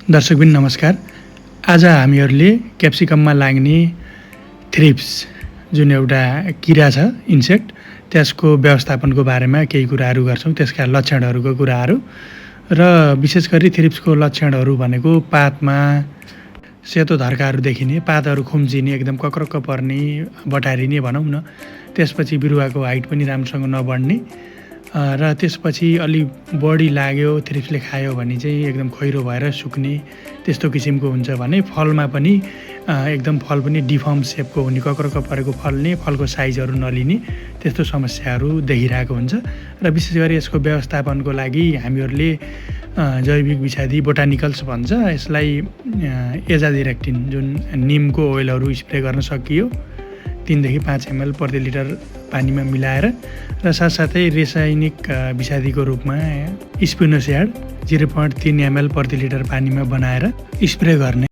दर्शकबिन नमस्कार। आज हामीहरूले क्याप्सिकममा लाग्ने थ्रिप्स जुन एउटा किरा छ इन्सेक्ट त्यसको व्यवस्थापनको बारेमा केही कुराहरू गर्छौँ। त्यसका लक्षणहरूको कुराहरू र विशेष गरी थ्रिप्सको लक्षणहरू भनेको पातमा सेतो धर्काहरू देखिने, पातहरू खुम्चिने, एकदम कक्रक्क पर्ने, बटारिने भनौँ न। त्यसपछि बिरुवाको हाइट पनि राम्रोसँग नबढ्ने र त्यसपछि अलि बढी लाग्यो, थ्रिप्सले खायो भने चाहिँ एकदम खैरो भएर सुक्ने त्यस्तो किसिमको हुन्छ भने फलमा पनि एकदम फल पनि डिफर्म सेपको हुने, कक्रक्क परेको फल्ने, फलको साइजहरू नलिने त्यस्तो समस्याहरू देखिरहेको हुन्छ। र विशेष गरी यसको व्यवस्थापनको लागि हामीहरूले जैविक विषादी बोटानिकल्स भन्छ, यसलाई एजाडिरेक्टिन जुन निमको ओइलहरू स्प्रे गर्न सकियो 3 देखि 5 ml प्रति लिटर पानीमा मिलाएर र साथसाथै रासायनिक विषादीको रूपमा स्पिनोस्याड 0.3 ml प्रति लिटर पानीमा बनाएर स्प्रे गर्ने।